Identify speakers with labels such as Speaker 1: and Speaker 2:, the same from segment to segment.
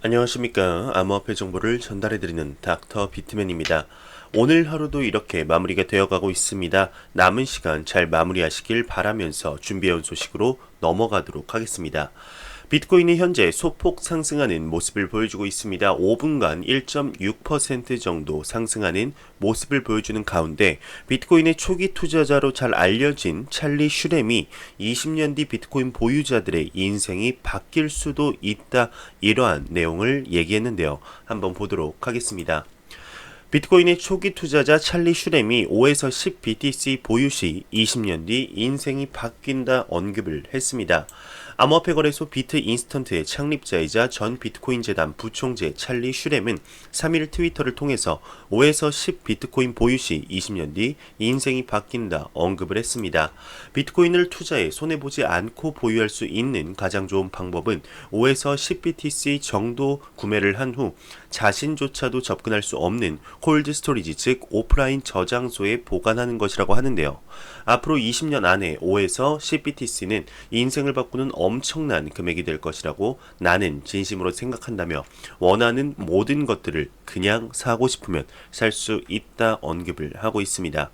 Speaker 1: 안녕하십니까. 암호화폐 정보를 전달해드리는 닥터 비트맨입니다. 오늘 하루도 이렇게 마무리가 되어가고 있습니다. 남은 시간 잘 마무리하시길 바라면서 준비해온 소식으로 넘어가도록 하겠습니다. 비트코인이 현재 소폭 상승하는 모습을 보여주고 있습니다. 5분간 1.6% 정도 상승하는 모습을 보여주는 가운데 비트코인의 초기 투자자로 잘 알려진 찰리 슈렘이 20년 뒤 비트코인 보유자들의 인생이 바뀔 수도 있다, 이러한 내용을 얘기했는데요. 한번 보도록 하겠습니다. 비트코인의 초기 투자자 찰리 슈렘이 5에서 10 BTC 보유 시 20년 뒤 인생이 바뀐다 언급을 했습니다. 암호화폐 거래소 비트 인스턴트의 창립자이자 전 비트코인 재단 부총재 찰리 슈렘은 3일 트위터를 통해서 5에서 10 비트코인 보유 시 20년 뒤 인생이 바뀐다 언급을 했습니다. 비트코인을 투자해 손해보지 않고 보유할 수 있는 가장 좋은 방법은 5에서 10 BTC 정도 구매를 한 후 자신조차도 접근할 수 없는 콜드 스토리지, 즉 오프라인 저장소에 보관하는 것이라고 하는데요. 앞으로 20년 안에 5에서 10BTC는 인생을 바꾸는 엄청난 금액이 될 것이라고 나는 진심으로 생각한다며 원하는 모든 것들을 그냥 사고 싶으면 살 수 있다 언급을 하고 있습니다.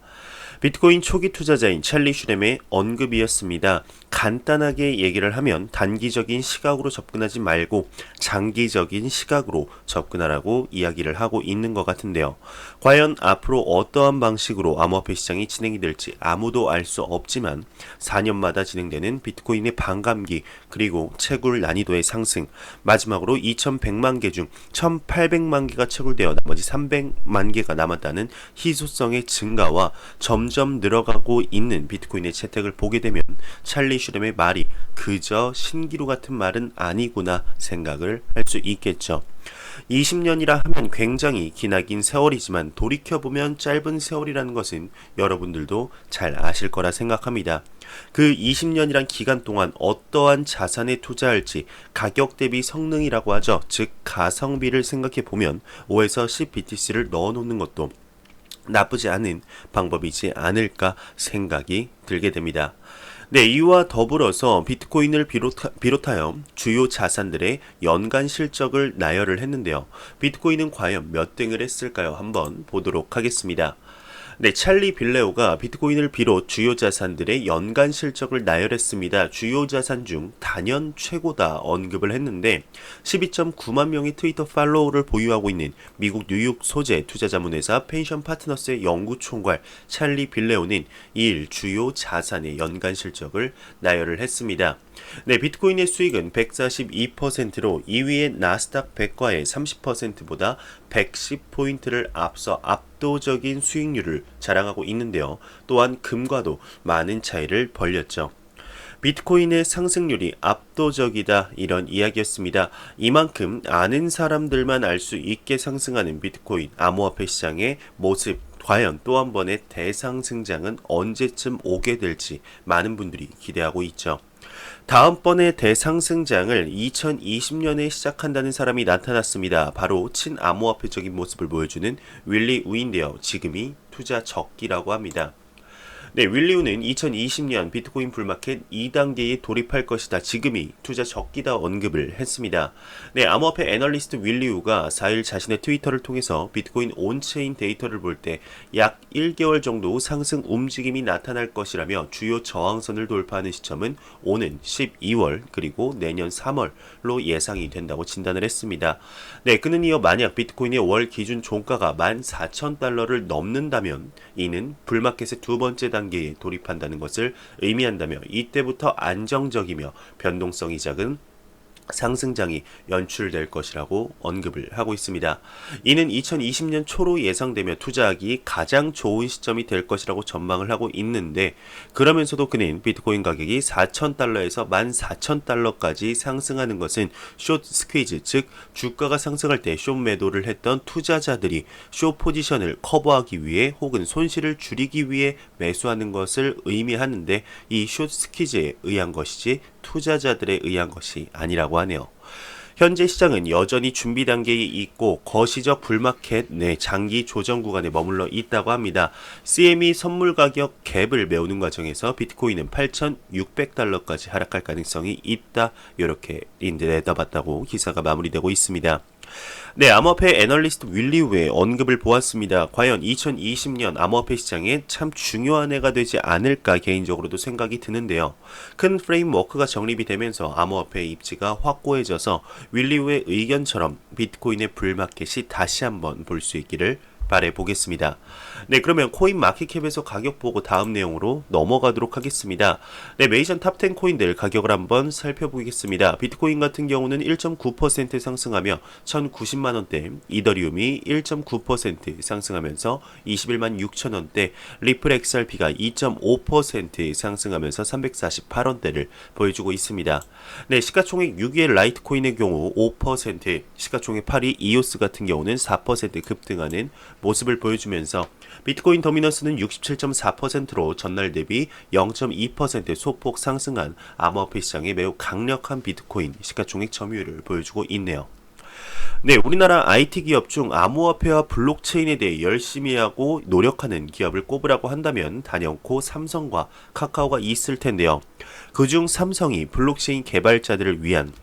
Speaker 1: 비트코인 초기 투자자인 찰리 슈렘의 언급이었습니다. 간단하게 얘기를 하면 단기적인 시각으로 접근하지 말고 장기적인 시각으로 접근하라고 이야기를 하고 있는 것 같은데요. 과연 앞으로 어떠한 방식으로 암호화폐 시장이 진행이 될지 아무도 알 수 없지만 4년마다 진행되는 비트코인의 반감기, 그리고 채굴 난이도의 상승, 마지막으로 2100만 개 중 1800만 개가 채굴되어 나머지 300만 개가 남았다는 희소성의 증가와 점점 늘어가고 있는 비트코인의 채택을 보게 되면 찰리 슈렘의 말이 그저 신기루 같은 말은 아니구나 생각을 할 수 있겠죠. 20년이라 하면 굉장히 기나긴 세월이지만 돌이켜보면 짧은 세월이라는 것은 여러분들도 잘 아실 거라 생각합니다. 그 20년이란 기간 동안 어떠한 자산에 투자할지 가격 대비 성능이라고 하죠. 즉 가성비를 생각해보면 5에서 10 BTC를 넣어놓는 것도 나쁘지 않은 방법이지 않을까 생각이 들게 됩니다. 네, 이와 더불어서 비트코인을 비롯하여 주요 자산들의 연간 실적을 나열을 했는데요. 비트코인은 과연 몇 등을 했을까요? 한번 보도록 하겠습니다. 네, 찰리 빌레오가 비트코인을 비롯 주요 자산들의 연간 실적을 나열했습니다. 주요 자산 중 단연 최고다 언급을 했는데 12.9만 명의 트위터 팔로워를 보유하고 있는 미국 뉴욕 소재 투자자문회사 펜션 파트너스의 연구총괄 찰리 빌레오는 2일 주요 자산의 연간 실적을 나열을 했습니다. 네, 비트코인의 수익은 142%로 2위의 나스닥 100과의 30%보다 110포인트를 앞서 압도적인 수익률을 자랑하고 있는데요. 또한 금과도 많은 차이를 벌렸죠. 비트코인의 상승률이 압도적이다, 이런 이야기였습니다. 이만큼 아는 사람들만 알 수 있게 상승하는 비트코인 암호화폐 시장의 모습, 과연 또 한 번의 대상승장은 언제쯤 오게 될지 많은 분들이 기대하고 있죠. 다음번의 대상승장을 2020년에 시작한다는 사람이 나타났습니다. 바로 친암호화폐적인 모습을 보여주는 윌리 우인데요. 지금이 투자 적기라고 합니다. 네, 윌리우는 2020년 비트코인 불마켓 2단계에 돌입할 것이다, 지금이 투자 적기다 언급을 했습니다. 네, 암호화폐 애널리스트 윌리우가 4일 자신의 트위터를 통해서 비트코인 온체인 데이터를 볼 때 약 1개월 정도 상승 움직임이 나타날 것이라며 주요 저항선을 돌파하는 시점은 오는 12월 그리고 내년 3월로 예상이 된다고 진단을 했습니다. 네, 그는 이어 만약 비트코인의 월 기준 종가가 14,000달러를 넘는다면 이는 불마켓의 두 번째 단계에 돌입한다는 것을 의미한다며 이때부터 안정적이며 변동성이 작은 상승장이 연출될 것이라고 언급을 하고 있습니다. 이는 2020년 초로 예상되며 투자하기 가장 좋은 시점이 될 것이라고 전망을 하고 있는데, 그러면서도 그는 비트코인 가격이 4,000달러에서 14,000달러까지 상승하는 것은 숏 스퀴즈, 즉 주가가 상승할 때 숏 매도를 했던 투자자들이 숏 포지션을 커버하기 위해 혹은 손실을 줄이기 위해 매수하는 것을 의미하는데, 이 숏 스퀴즈에 의한 것이지 투자자들에 의한 것이 아니라고 하네요. 현재 시장은 여전히 준비 단계에 있고 거시적 불마켓 내 장기 조정 구간에 머물러 있다고 합니다. CME 선물 가격 갭을 메우는 과정에서 비트코인은 8,600달러까지 하락할 가능성이 있다. 이렇게 내다봤다고 기사가 마무리되고 있습니다. 네, 암호화폐 애널리스트 윌리 웨의 언급을 보았습니다. 과연 2020년 암호화폐 시장에 참 중요한 해가 되지 않을까 개인적으로도 생각이 드는데요. 큰 프레임워크가 정립이 되면서 암호화폐의 입지가 확고해져서 윌리 웨의 의견처럼 비트코인의 불마켓이 다시 한번 볼 수 있기를 바라보겠습니다. 네, 그러면 코인 마켓캡에서 가격 보고 다음 내용으로 넘어가도록 하겠습니다. 네, 메이전 탑10 코인들 가격을 한번 살펴보겠습니다. 비트코인 같은 경우는 1.9% 상승하며 1,090만원대, 이더리움이 1.9% 상승하면서 21만 6천원대, 리플 XRP가 2.5% 상승하면서 348원대를 보여주고 있습니다. 네, 시가총액 6위의 라이트코인의 경우 5%, 시가총액 8위 이오스 같은 경우는 4% 급등하는 모습을 보여주면서 비트코인 더미넌스는 67.4%로 전날 대비 0.2% 소폭 상승한 암호화폐 시장의 매우 강력한 비트코인 시가총액 점유율을 보여주고 있네요. 네, 우리나라 IT 기업 중 암호화폐와 블록체인에 대해 열심히 하고 노력하는 기업을 꼽으라고 한다면 단연코 삼성과 카카오가 있을 텐데요. 그중 삼성이 블록체인 개발자들을 위한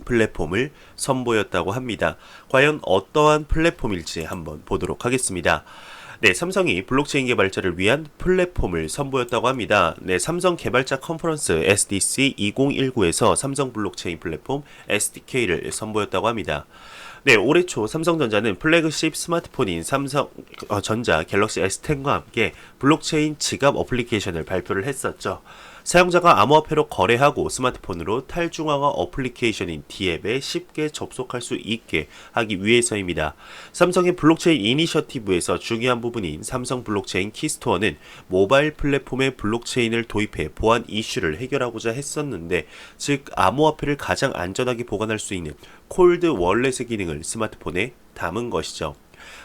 Speaker 1: 플랫폼을 선보였다고 합니다. 과연 어떠한 플랫폼일지 한번 보도록 하겠습니다. 네, 삼성이 블록체인 개발자를 위한 플랫폼을 선보였다고 합니다. 네, 삼성 개발자 컨퍼런스 SDC 2019에서 삼성 블록체인 플랫폼 SDK를 선보였다고 합니다. 네, 올해 초 삼성전자는 플래그십 스마트폰인 삼성전자 갤럭시 S10과 함께 블록체인 지갑 어플리케이션을 발표를 했었죠. 사용자가 암호화폐로 거래하고 스마트폰으로 탈중앙화 어플리케이션인 D앱에 쉽게 접속할 수 있게 하기 위해서입니다. 삼성의 블록체인 이니셔티브에서 중요한 부분인 삼성 블록체인 키스토어는 모바일 플랫폼에 블록체인을 도입해 보안 이슈를 해결하고자 했었는데, 즉 암호화폐를 가장 안전하게 보관할 수 있는 콜드 월렛의 기능을 스마트폰에 담은 것이죠.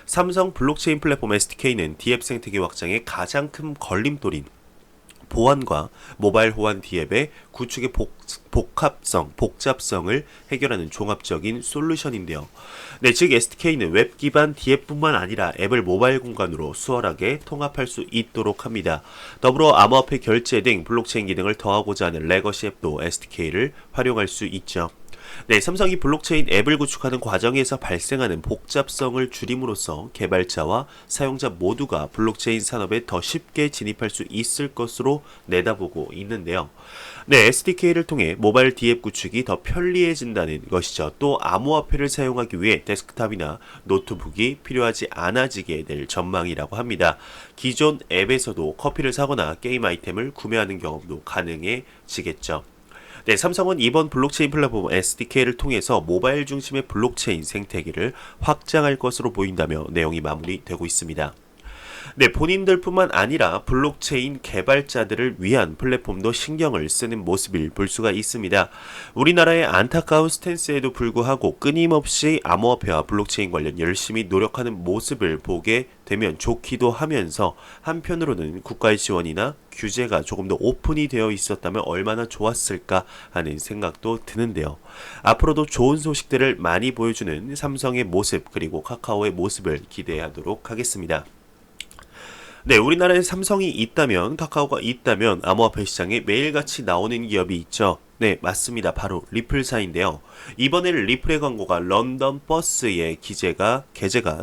Speaker 1: 삼성 블록체인 플랫폼 SDK는 D앱 생태계 확장의 가장 큰 걸림돌인 보안과 모바일 호환 D앱의 구축의 복잡성을 해결하는 종합적인 솔루션인데요. 네, 즉 SDK는 웹 기반 D앱뿐만 아니라 앱을 모바일 공간으로 수월하게 통합할 수 있도록 합니다. 더불어 암호화폐 결제 등 블록체인 기능을 더하고자 하는 레거시 앱도 SDK를 활용할 수 있죠. 네, 삼성이 블록체인 앱을 구축하는 과정에서 발생하는 복잡성을 줄임으로써 개발자와 사용자 모두가 블록체인 산업에 더 쉽게 진입할 수 있을 것으로 내다보고 있는데요. 네, SDK를 통해 모바일 D앱 구축이 더 편리해진다는 것이죠. 또 암호화폐를 사용하기 위해 데스크탑이나 노트북이 필요하지 않아지게 될 전망이라고 합니다. 기존 앱에서도 커피를 사거나 게임 아이템을 구매하는 경험도 가능해지겠죠. 네, 삼성은 이번 블록체인 플랫폼 SDK를 통해서 모바일 중심의 블록체인 생태계를 확장할 것으로 보인다며 내용이 마무리되고 있습니다. 네, 본인들뿐만 아니라 블록체인 개발자들을 위한 플랫폼도 신경을 쓰는 모습을 볼 수가 있습니다. 우리나라의 안타까운 스탠스에도 불구하고 끊임없이 암호화폐와 블록체인 관련 열심히 노력하는 모습을 보게 되면 좋기도 하면서, 한편으로는 국가의 지원이나 규제가 조금 더 오픈이 되어 있었다면 얼마나 좋았을까 하는 생각도 드는데요. 앞으로도 좋은 소식들을 많이 보여주는 삼성의 모습, 그리고 카카오의 모습을 기대하도록 하겠습니다. 네, 우리나라에 삼성이 있다면, 카카오가 있다면 암호화폐 시장에 매일같이 나오는 기업이 있죠. 네, 맞습니다. 바로 리플사인데요. 이번에 리플의 광고가 런던 버스에 게재가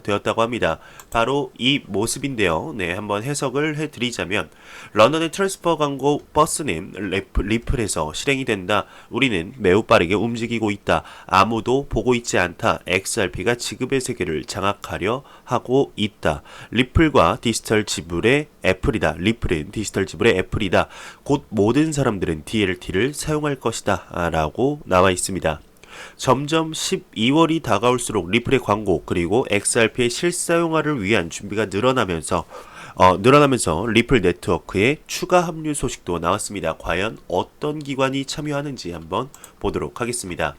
Speaker 1: 되었다고 합니다. 바로 이 모습인데요. 네, 한번 해석을 해드리자면, 런던의 트랜스퍼 광고 버스는 리플에서 실행이 된다. 우리는 매우 빠르게 움직이고 있다. 아무도 보고 있지 않다. XRP가 지급의 세계를 장악하려 하고 있다. 리플과 디지털 지불의 애플이다. 리플은 디지털 지불의 애플이다. 곧 모든 사람들은 DLT를 사용할 것이다 라고 나와 있습니다. 점점 12월이 다가올수록 리플의 광고, 그리고 XRP의 실사용화를 위한 준비가 늘어나면서 리플 네트워크의 추가 합류 소식도 나왔습니다. 과연 어떤 기관이 참여하는지 한번 보도록 하겠습니다.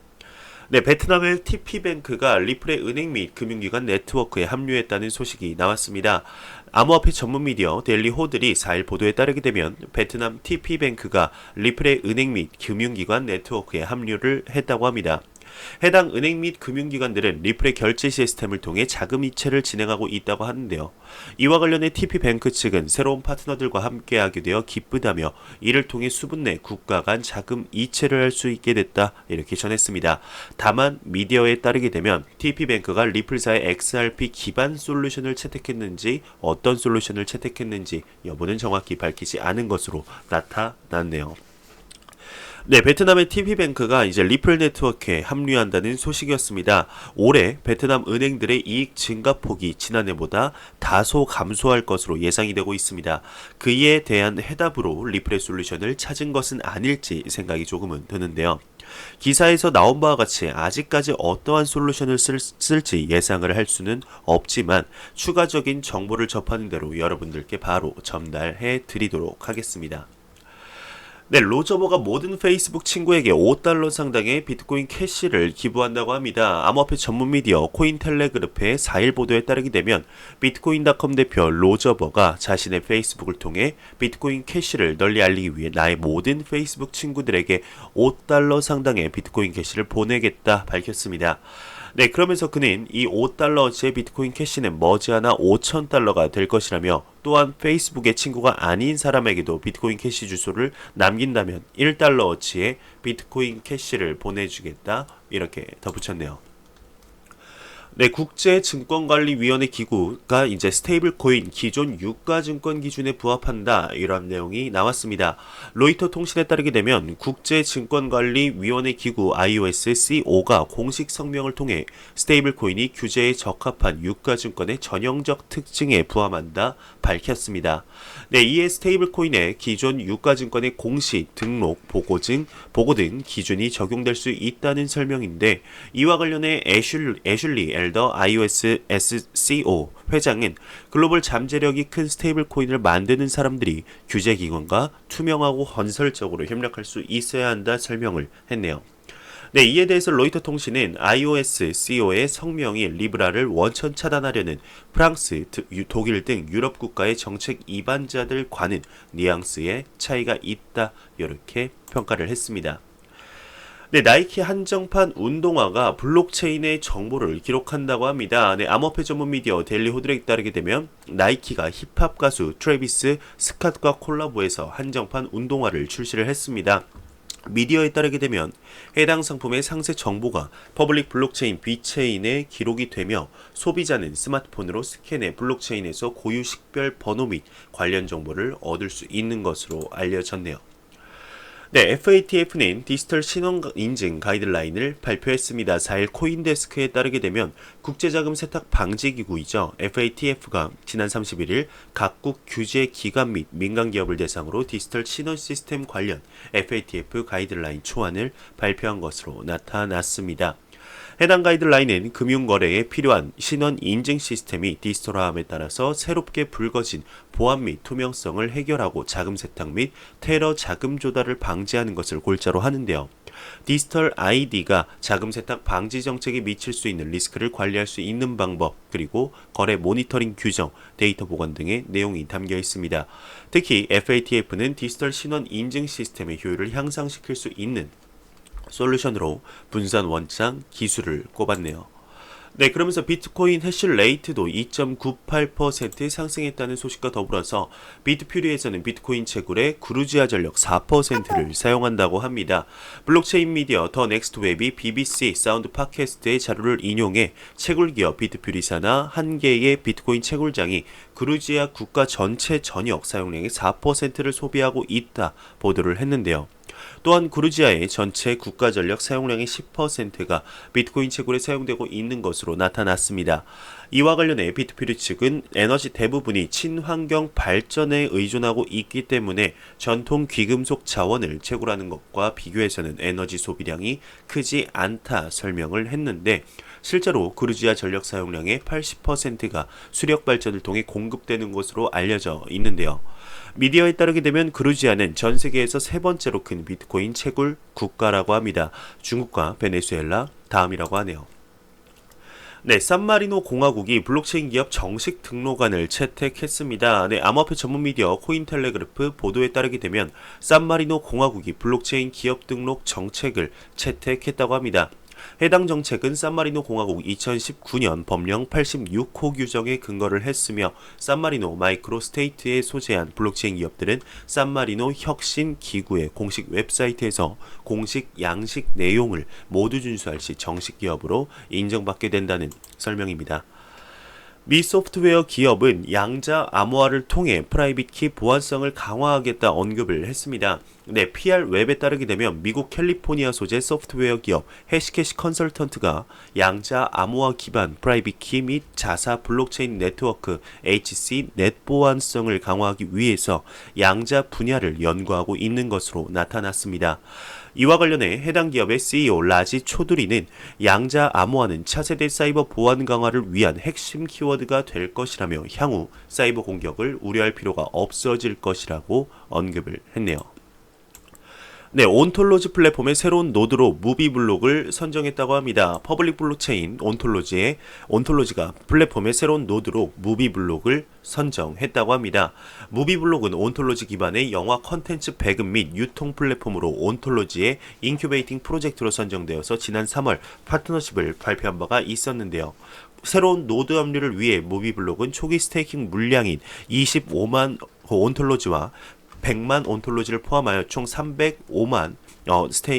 Speaker 1: 네, 베트남의 TP뱅크가 리플의 은행 및 금융기관 네트워크에 합류했다는 소식이 나왔습니다. 암호화폐 전문 미디어 데일리 호들이 4일 보도에 따르게 되면 베트남 TP뱅크가 리플의 은행 및 금융기관 네트워크에 합류를 했다고 합니다. 해당 은행 및 금융기관들은 리플의 결제 시스템을 통해 자금 이체를 진행하고 있다고 하는데요. 이와 관련해 TP뱅크 측은 새로운 파트너들과 함께하게 되어 기쁘다며 이를 통해 수분 내 국가 간 자금 이체를 할 수 있게 됐다 이렇게 전했습니다. 다만 미디어에 따르게 되면 TP뱅크가 리플사의 XRP 기반 솔루션을 채택했는지 어떤 솔루션을 채택했는지 여부는 정확히 밝히지 않은 것으로 나타났네요. 네, 베트남의 TP뱅크가 이제 리플 네트워크에 합류한다는 소식이었습니다. 올해 베트남 은행들의 이익 증가폭이 지난해보다 다소 감소할 것으로 예상이 되고 있습니다. 그에 대한 해답으로 리플의 솔루션을 찾은 것은 아닐지 생각이 조금은 드는데요. 기사에서 나온 바와 같이 아직까지 어떠한 솔루션을 쓸지 예상을 할 수는 없지만 추가적인 정보를 접하는 대로 여러분들께 바로 전달해 드리도록 하겠습니다. 네, 로저버가 모든 페이스북 친구에게 $5 상당의 비트코인 캐시를 기부한다고 합니다. 암호화폐 전문 미디어 코인텔레그래프의 4일 보도에 따르게 되면 비트코인닷컴 대표 로저버가 자신의 페이스북을 통해 비트코인 캐시를 널리 알리기 위해 나의 모든 페이스북 친구들에게 $5 상당의 비트코인 캐시를 보내겠다 밝혔습니다. 네, 그러면서 그는 이 $5어치의 비트코인 캐시는 머지않아 $5,000가 될 것이라며 또한 페이스북의 친구가 아닌 사람에게도 비트코인 캐시 주소를 남긴다면 $1어치의 비트코인 캐시를 보내주겠다 이렇게 덧붙였네요. 네, 국제증권관리위원회 기구가 이제 스테이블 코인 기존 유가증권 기준에 부합한다 이런 내용이 나왔습니다. 로이터 통신에 따르게 되면 국제증권관리위원회 기구 IOSCO가 공식 성명을 통해 스테이블 코인이 규제에 적합한 유가증권의 전형적 특징에 부합한다 밝혔습니다. 네, 이에 스테이블 코인의 기존 유가증권의 공시, 등록, 보고 등 기준이 적용될 수 있다는 설명인데 이와 관련해 애슐리 더 IOSCO 회장은 글로벌 잠재력이 큰 스테이블 코인을 만드는 사람들이 규제기관과 투명하고 건설적으로 협력할 수 있어야 한다 설명을 했네요. 네, 이에 대해서 로이터 통신은 IOSCO의 성명이 리브라를 원천 차단하려는 프랑스, 독일 등 유럽 국가의 정책 이반자들과는 뉘앙스의 차이가 있다 이렇게 평가를 했습니다. 네, 나이키 한정판 운동화가 블록체인의 정보를 기록한다고 합니다. 네, 암호화폐 전문 미디어 데일리 호들에 따르게 되면 나이키가 힙합 가수 트래비스 스캇과 콜라보해서 한정판 운동화를 출시를 했습니다. 미디어에 따르게 되면 해당 상품의 상세 정보가 퍼블릭 블록체인 B체인에 기록이 되며 소비자는 스마트폰으로 스캔해 블록체인에서 고유 식별 번호 및 관련 정보를 얻을 수 있는 것으로 알려졌네요. 네, FATF는 디지털 신원 인증 가이드라인을 발표했습니다. 4일 코인데스크에 따르게 되면 국제자금 세탁 방지 기구이죠. FATF가 지난 31일 각국 규제 기관 및 민간 기업을 대상으로 디지털 신원 시스템 관련 FATF 가이드라인 초안을 발표한 것으로 나타났습니다. 해당 가이드라인은 금융거래에 필요한 신원 인증 시스템이 디지털화함에 따라서 새롭게 불거진 보안 및 투명성을 해결하고 자금 세탁 및 테러 자금 조달을 방지하는 것을 골자로 하는데요. 디지털 ID가 자금 세탁 방지 정책에 미칠 수 있는 리스크를 관리할 수 있는 방법, 그리고 거래 모니터링 규정, 데이터 보관 등의 내용이 담겨 있습니다. 특히 FATF는 디지털 신원 인증 시스템의 효율을 향상시킬 수 있는 솔루션으로 분산 원장 기술을 꼽았네요. 네, 그러면서 비트코인 해시레이트도 2.98% 상승했다는 소식과 더불어서 비트퓨리에서는 비트코인 채굴에 그루지아 전력 4%를 사용한다고 합니다. 블록체인 미디어 더 넥스트 웹이 BBC 사운드 팟캐스트의 자료를 인용해 채굴 기업 비트퓨리사나 한 개의 비트코인 채굴장이 그루지아 국가 전체 전역 사용량의 4%를 소비하고 있다 보도를 했는데요. 또한 그루지아의 전체 국가 전력 사용량의 10%가 비트코인 채굴에 사용되고 있는 것으로 나타났습니다. 이와 관련해 비트퓨리 측은 에너지 대부분이 친환경 발전에 의존하고 있기 때문에 전통 귀금속 자원을 채굴하는 것과 비교해서는 에너지 소비량이 크지 않다 설명을 했는데 실제로 그루지아 전력 사용량의 80%가 수력 발전을 통해 공급되는 것으로 알려져 있는데요. 미디어에 따르게 되면 그루지아는 전 세계에서 세 번째로 큰 비트코인 채굴 국가라고 합니다. 중국과 베네수엘라 다음이라고 하네요. 네, 산마리노 공화국이 블록체인 기업 정식 등록안을 채택했습니다. 네, 암호화폐 전문 미디어 코인텔레그래프 보도에 따르게 되면 산마리노 공화국이 블록체인 기업 등록 정책을 채택했다고 합니다. 해당 정책은 산마리노 공화국 2019년 법령 86호 규정에 근거를 했으며 산마리노 마이크로 스테이트에 소재한 블록체인 기업들은 산마리노 혁신 기구의 공식 웹사이트에서 공식 양식 내용을 모두 준수할 시 정식 기업으로 인정받게 된다는 설명입니다. 미 소프트웨어 기업은 양자 암호화를 통해 프라이빗 키 보안성을 강화하겠다 언급을 했습니다. 네, PR 웹에 따르게 되면 미국 캘리포니아 소재 소프트웨어 기업 해시캐시 컨설턴트가 양자 암호화 기반 프라이빗 키 및 자사 블록체인 네트워크 HC 넷 보안성을 강화하기 위해서 양자 분야를 연구하고 있는 것으로 나타났습니다. 이와 관련해 해당 기업의 CEO 라지 초두리는 양자 암호화는 차세대 사이버 보안 강화를 위한 핵심 키워드가 될 것이라며 향후 사이버 공격을 우려할 필요가 없어질 것이라고 언급을 했네요. 네, 온톨로지 플랫폼의 새로운 노드로 무비블록을 선정했다고 합니다. 퍼블릭 블록체인 온톨로지가 플랫폼의 새로운 노드로 무비블록을 선정했다고 합니다. 무비블록은 온톨로지 기반의 영화 컨텐츠 배급 및 유통 플랫폼으로 온톨로지의 인큐베이팅 프로젝트로 선정되어서 지난 3월 파트너십을 발표한 바가 있었는데요. 새로운 노드 합류를 위해 무비블록은 초기 스테이킹 물량인 25만 온톨로지와 100만 온톨로지를 포함하여 총 305만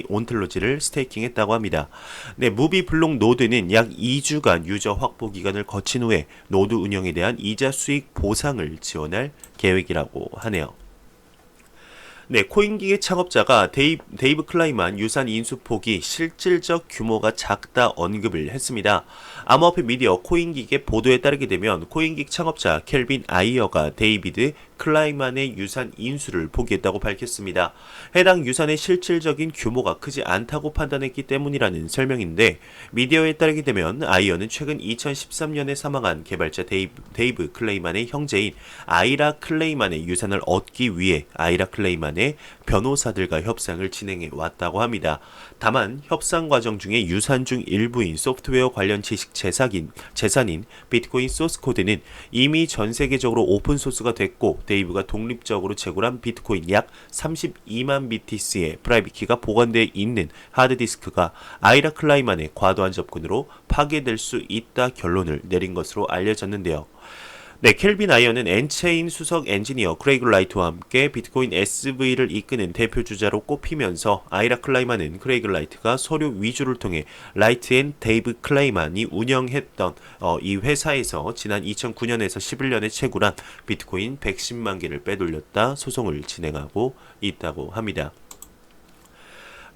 Speaker 1: 온톨로지를 스테이킹했다고 합니다. 네, 무비블록 노드는 약 2주간 유저 확보 기간을 거친 후에 노드 운영에 대한 이자 수익 보상을 지원할 계획이라고 하네요. 네, 코인기계 창업자가 데이브 클라이만 유산 인수폭이 실질적 규모가 작다 언급을 했습니다. 암호화폐 미디어 코인기계 보도에 따르게 되면 코인기계 창업자 켈빈 아이어가 데이비드 클라이만의 유산 인수를 포기했다고 밝혔습니다. 해당 유산의 실질적인 규모가 크지 않다고 판단했기 때문이라는 설명인데 미디어에 따르게 되면 아이어는 최근 2013년에 사망한 개발자 데이브 클레이만의 형제인 아이라 클레이만의 유산을 얻기 위해 아이라 클레이만의 변호사들과 협상을 진행해 왔다고 합니다. 다만 협상 과정 중에 유산 중 일부인 소프트웨어 관련 지식 재산인 비트코인 소스코드는 이미 전 세계적으로 오픈소스가 됐고 데이브가 독립적으로 채굴한 비트코인 약 32만 BTC의 프라이빗 키가 보관되어 있는 하드디스크가 아이라 클라이만의 과도한 접근으로 파괴될 수 있다 결론을 내린 것으로 알려졌는데요. 네, 켈빈 아이어는 엔체인 수석 엔지니어 크레이그 라이트와 함께 비트코인 SV를 이끄는 대표 주자로 꼽히면서 아이라 클라이만은 크레이그 라이트가 서류 위조를 통해 라이트 앤 데이브 클라이만이 운영했던 이 회사에서 지난 2009년에서 11년에 채굴한 비트코인 110만 개를 빼돌렸다 소송을 진행하고 있다고 합니다.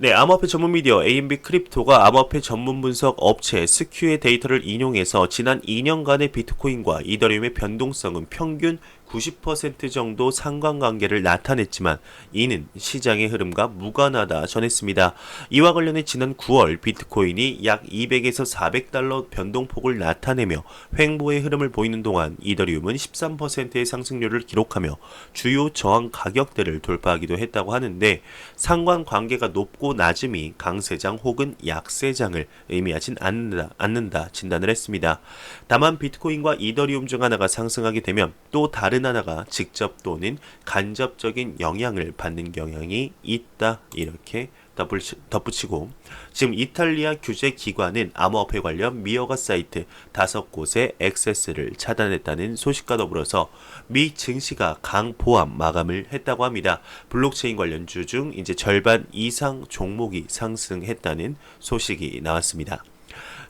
Speaker 1: 네, 암호화폐 전문 미디어 AMB 크립토가 암호화폐 전문 분석 업체 스큐의 데이터를 인용해서 지난 2년간의 비트코인과 이더리움의 변동성은 평균 90% 정도 상관관계를 나타냈지만 이는 시장의 흐름과 무관하다 전했습니다. 이와 관련해 지난 9월 비트코인이 약 200에서 400달러 변동폭을 나타내며 횡보의 흐름을 보이는 동안 이더리움은 13%의 상승률을 기록하며 주요 저항 가격대를 돌파하기도 했다고 하는데 상관관계가 높고 낮음이 강세장 혹은 약세장을 의미하진 않는다 진단을 했습니다. 다만 비트코인과 이더리움 중 하나가 상승하게 되면 또 다른 하나가 직접 또는 간접적인 영향을 받는 경향이 있다 이렇게 덧붙이고 지금 이탈리아 규제 기관은 암호화폐 관련 미허가 사이트 5곳의 액세스를 차단했다는 소식과 더불어서 미 증시가 강보합 마감을 했다고 합니다. 블록체인 관련주 중 이제 절반 이상 종목이 상승했다는 소식이 나왔습니다.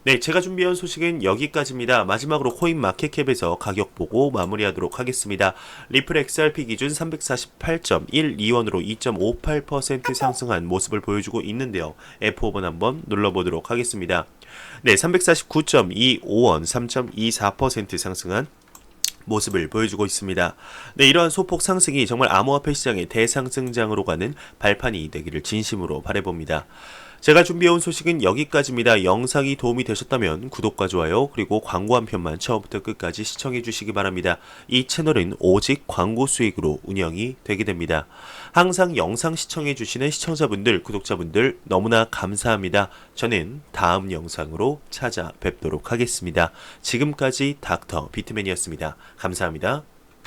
Speaker 1: 네, 제가 준비한 소식은 여기까지입니다. 마지막으로 코인마켓캡에서 가격 보고 마무리하도록 하겠습니다. 리플 XRP 기준 348.12원으로 2.58% 상승한 모습을 보여주고 있는데요. F5번 한번 눌러보도록 하겠습니다. 네, 349.25원 3.24% 상승한 모습을 보여주고 있습니다. 네, 이러한 소폭 상승이 정말 암호화폐 시장의 대상승장으로 가는 발판이 되기를 진심으로 바라봅니다. 제가 준비해온 소식은 여기까지입니다. 영상이 도움이 되셨다면 구독과 좋아요 그리고 광고 한 편만 처음부터 끝까지 시청해 주시기 바랍니다. 이 채널은 오직 광고 수익으로 운영이 되게 됩니다. 항상 영상 시청해 주시는 시청자분들, 구독자분들 너무나 감사합니다. 저는 다음 영상으로 찾아뵙도록 하겠습니다. 지금까지 닥터 비트맨이었습니다. 감사합니다.